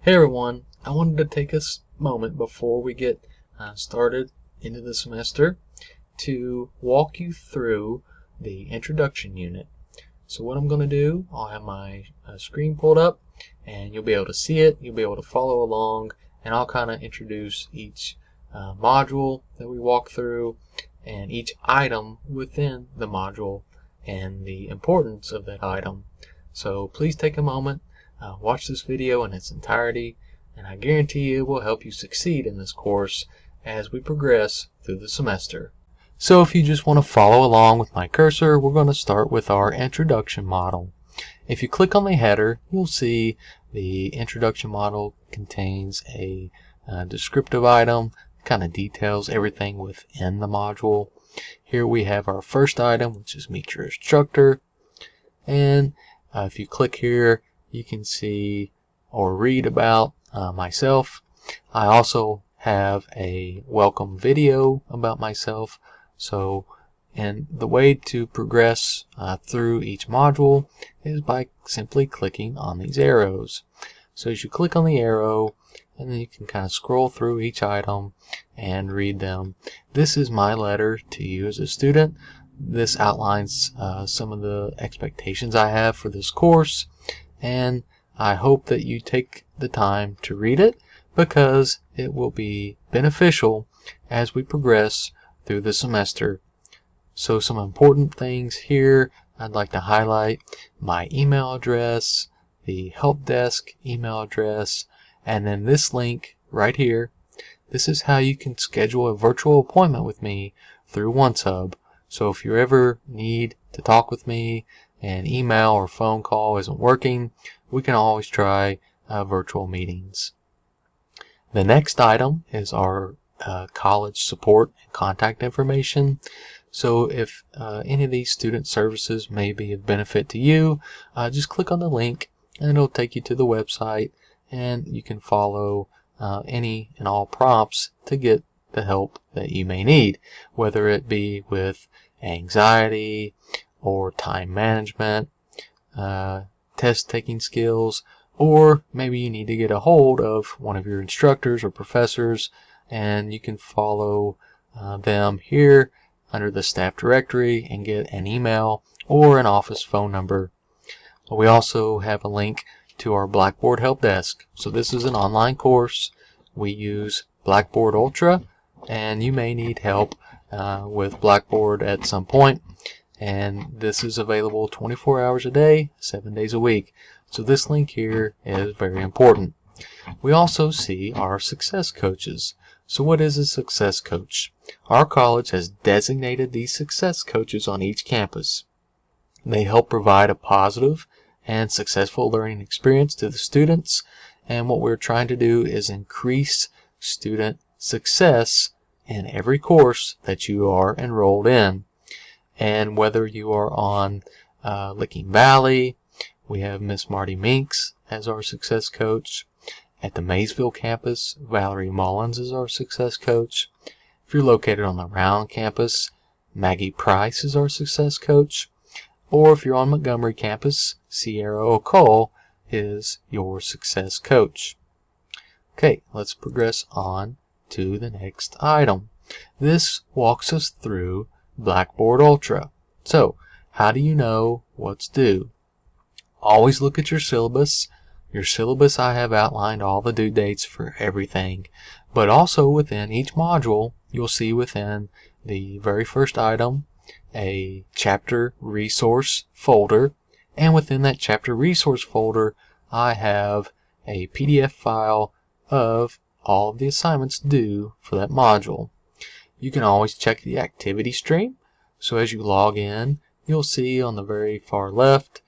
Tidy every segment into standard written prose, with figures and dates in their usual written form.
Hey everyone, I wanted to take a moment before we get started into the semester to walk you through the introduction unit. So what I'm going to do, I'll have my screen pulled up and you'll be able to see it, you'll be able to follow along, and I'll kind of introduce each module that we walk through and each item within the module and the importance of that item. So please take a moment. Watch this video in its entirety, and I guarantee it will help you succeed in this course as we progress through the semester. So if you just want to follow along with my cursor, we're going to start with our introduction model. If you click on the header, you'll see the introduction model contains a descriptive item, kind of details everything within the module. Here we have our first item, which is meet your instructor, and if you click here, you can see or read about myself. I also have a welcome video about myself. And the way to progress through each module is by simply clicking on these arrows. So as you click on the arrow, and then you can kind of scroll through each item and read them. This is my letter to you as a student. This outlines some of the expectations I have for this course, and I hope that you take the time to read it because it will be beneficial as we progress through the semester. So some important things here I'd like to highlight: my email address, the help desk email address, and then this link right here. This is how you can schedule a virtual appointment with me through OneSub. So if you ever need to talk with me and email or phone call isn't working, we can always try virtual meetings. The next item is our college support and contact information. So if any of these student services may be of benefit to you, just click on the link and it'll take you to the website, and you can follow any and all prompts to get the help that you may need, whether it be with anxiety or time management, test taking skills, or maybe you need to get a hold of one of your instructors or professors, and you can follow them here under the staff directory and get an email or an office phone number. We also have a link to our Blackboard help desk. So this is an online course. We use Blackboard Ultra, and you may need help with Blackboard at some point, and this is available 24 hours a day, 7 days a week. So this link here is very important. We also see our success coaches. So what is a success coach? Our college has designated these success coaches on each campus. They help provide a positive and successful learning experience to the students, and what we're trying to do is increase student success in every course that you are enrolled in. And whether you are on Licking Valley, we have Miss Marty Minks as our success coach. At the Maysville campus, Valerie Mullins is our success coach. If you're located on the Round campus, Maggie Price is our success coach. Or if you're on Montgomery campus, Sierra O'Cole is your success coach. Okay, let's progress on to the next item. This walks us through Blackboard Ultra. So, how do you know what's due? Always look at your syllabus. Your syllabus, I have outlined all the due dates for everything, but also within each module, you'll see within the very first item a chapter resource folder, and within that chapter resource folder, I have a PDF file of all of the assignments due for that module. You can always check the activity stream. So as you log in, you'll see on the very far left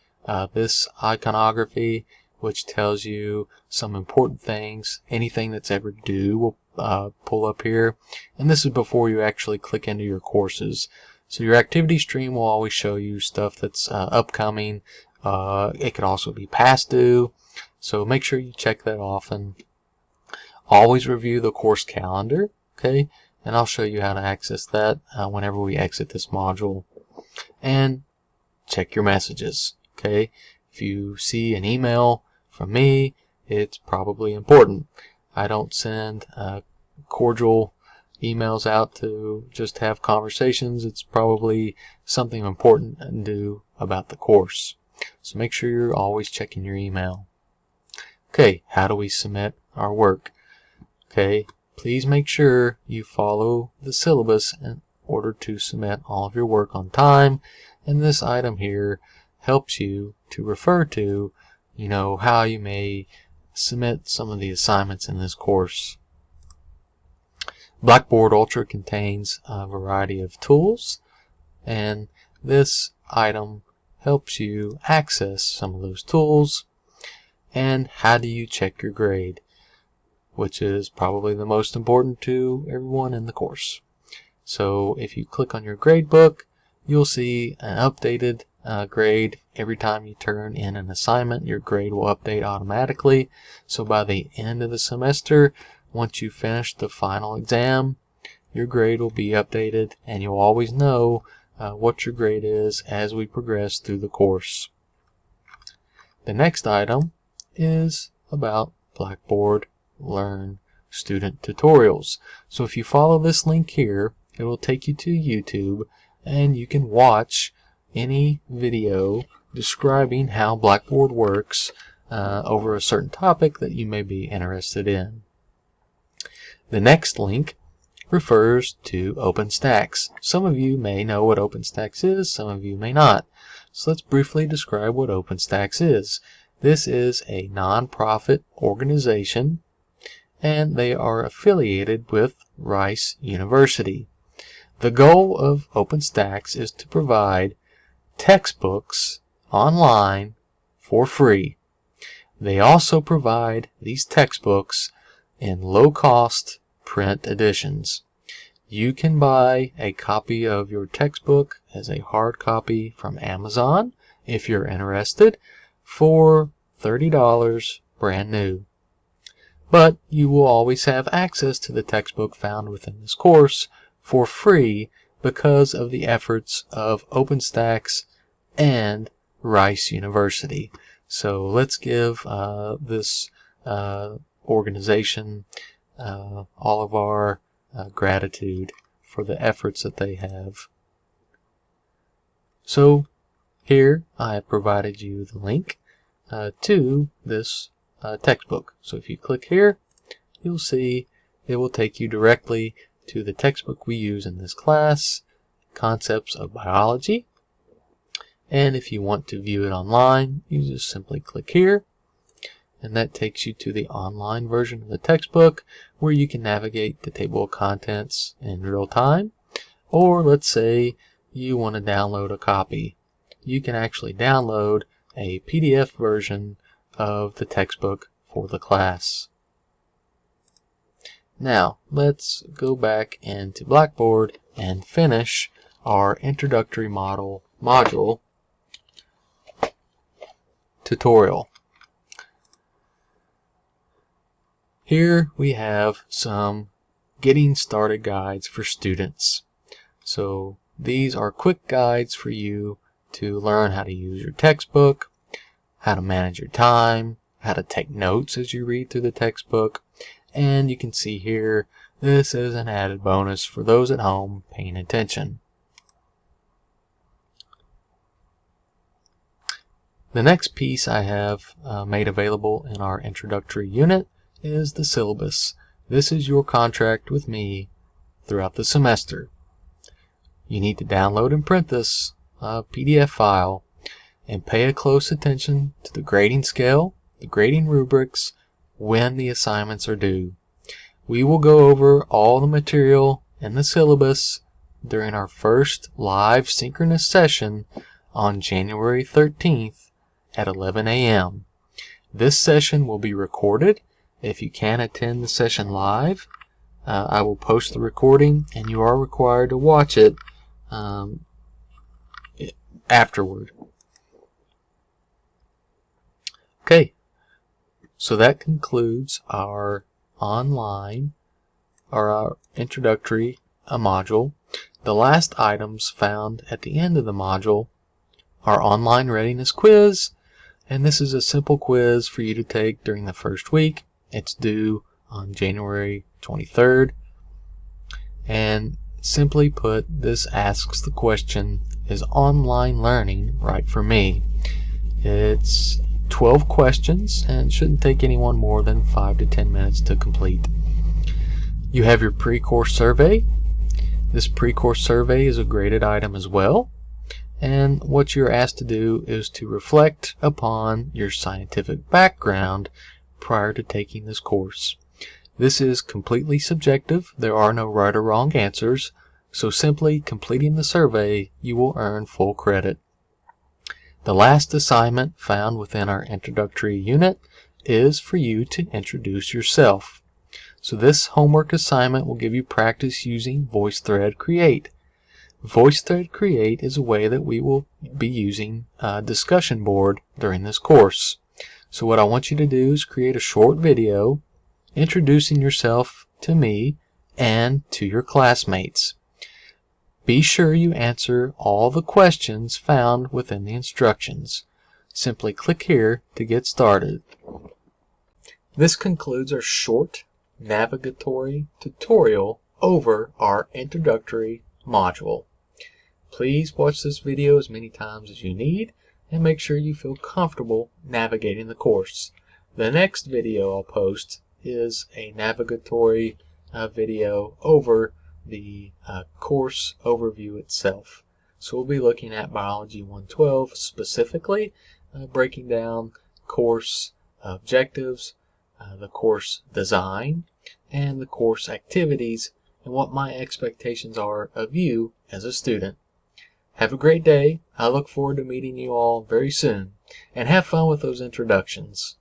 this iconography, which tells you some important things. Anything that's ever due will pull up here, and this is before you actually click into your courses. So your activity stream will always show you stuff that's upcoming. It could also be past due, so make sure you check that often. Always review the course calendar, okay? And I'll show you how to access that whenever we exit this module. And check your messages, okay? If you see an email from me, it's probably important. I don't send cordial emails out to just have conversations. It's probably something important to do about the course. So make sure you're always checking your email. Okay, how do we submit our work? Okay, please make sure you follow the syllabus in order to submit all of your work on time. And this item here helps you to refer to, how you may submit some of the assignments in this course. Blackboard Ultra contains a variety of tools, and this item helps you access some of those tools. And how do you check your grade, which is probably the most important to everyone in the course. So if you click on your grade book, you'll see an updated grade. Every time you turn in an assignment, your grade will update automatically. So by the end of the semester, once you finish the final exam, your grade will be updated, and you'll always know what your grade is as we progress through the course. The next item is about Blackboard Learn student tutorials. So if you follow this link here, it will take you to YouTube, and you can watch any video describing how Blackboard works over a certain topic that you may be interested in. The next link refers to OpenStax. Some of you may know what OpenStax is, some of you may not. So let's briefly describe what OpenStax is. This is a non-profit organization, and they are affiliated with Rice University. The goal of OpenStax is to provide textbooks online for free. They also provide these textbooks in low-cost print editions. You can buy a copy of your textbook as a hard copy from Amazon if you're interested for $30 brand new. But you will always have access to the textbook found within this course for free because of the efforts of OpenStax and Rice University. So let's give this organization all of our gratitude for the efforts that they have. So here I have provided you the link to this textbook. So if you click here, you'll see it will take you directly to the textbook we use in this class, Concepts of Biology. And if you want to view it online, you just simply click here, and that takes you to the online version of the textbook where you can navigate the table of contents in real time. Or let's say you want to download a copy. You can actually download a PDF version of the textbook for the class. Now let's go back into Blackboard and finish our introductory module tutorial. Here we have some getting started guides for students. So these are quick guides for you to learn how to use your textbook, how to manage your time, how to take notes as you read through the textbook. And you can see here, this is an added bonus for those at home paying attention. The next piece I have made available in our introductory unit is the syllabus. This is your contract with me throughout the semester. You need to download and print this PDF file and pay a close attention to the grading scale, the grading rubrics, when the assignments are due. We will go over all the material in the syllabus during our first live synchronous session on January 13th at 11 a.m. This session will be recorded. If you can't attend the session live, I will post the recording, and you are required to watch it afterward. Okay, so that concludes our online or our introductory module. The last items found at the end of the module are online readiness quiz And this is a simple quiz for you to take during the first week. It's due on January 23rd. And simply put, this asks the question, is online learning right for me? It's 12 questions and shouldn't take anyone more than 5 to 10 minutes to complete. You have your pre-course survey. This pre-course survey is a graded item as well. And what you're asked to do is to reflect upon your scientific background prior to taking this course. This is completely subjective. There are no right or wrong answers. So simply completing the survey, you will earn full credit. The last assignment found within our introductory unit is for you to introduce yourself. So this homework assignment will give you practice using VoiceThread Create. VoiceThread Create is a way that we will be using a discussion board during this course. So what I want you to do is create a short video introducing yourself to me and to your classmates. Be sure you answer all the questions found within the instructions. Simply click here to get started. This concludes our short navigatory tutorial over our introductory module. Please watch this video as many times as you need and make sure you feel comfortable navigating the course. The next video I'll post is a navigatory video over the course overview itself. So we'll be looking at Biology 112 specifically, breaking down course objectives, the course design, and the course activities, and what my expectations are of you as a student. Have a great day. I look forward to meeting you all very soon, and have fun with those introductions.